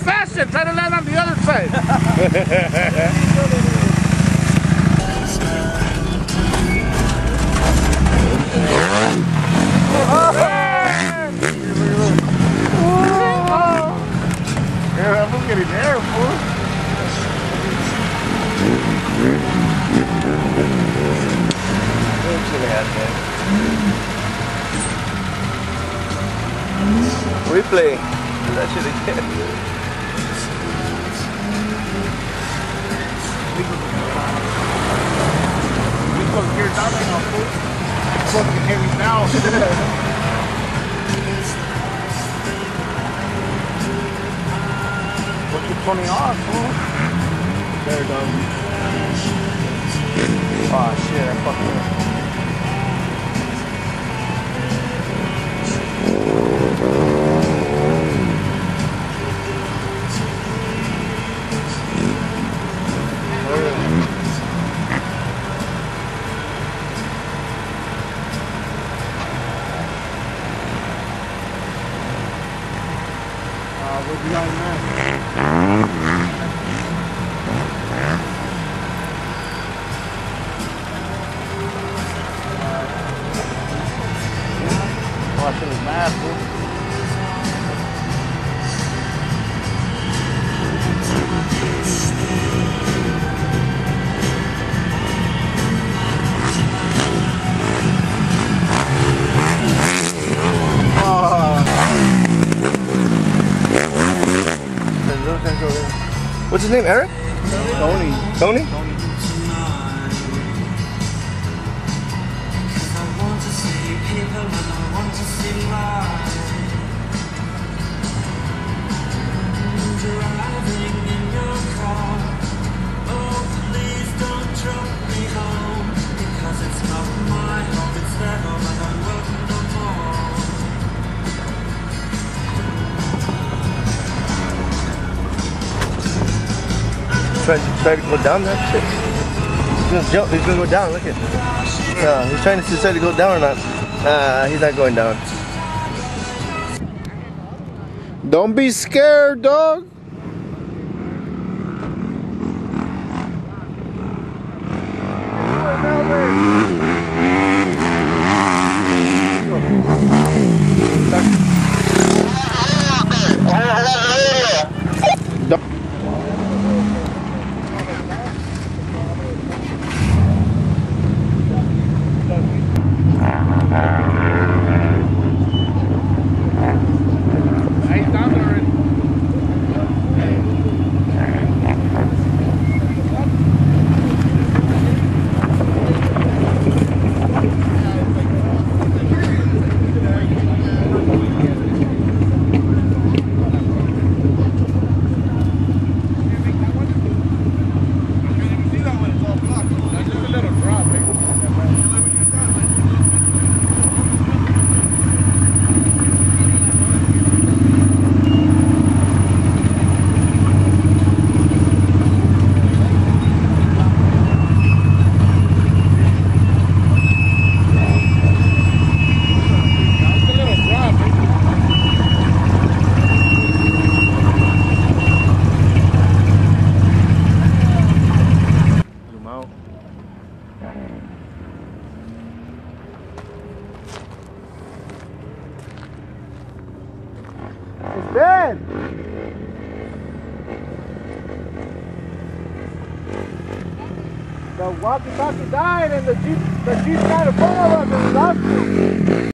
faster. Try to land on the other side. Yeah, I'm getting there, fool. Replay. That shit again. We go here down right now, fool. Fucking heavy now. What you turning off, fool? There it goes. Oh shit, I fucking. We'll be on there. Oh, I should have mad, fool. What's his name, Eric? Tony. Tony? Try to go down that shit. He's gonna jump, he's gonna go down, look at. He's trying to decide to go down or not. He's not going down. Don't be scared, dog. It's dead. The walkie-talkie died and the Jeep got in front of us and lost it.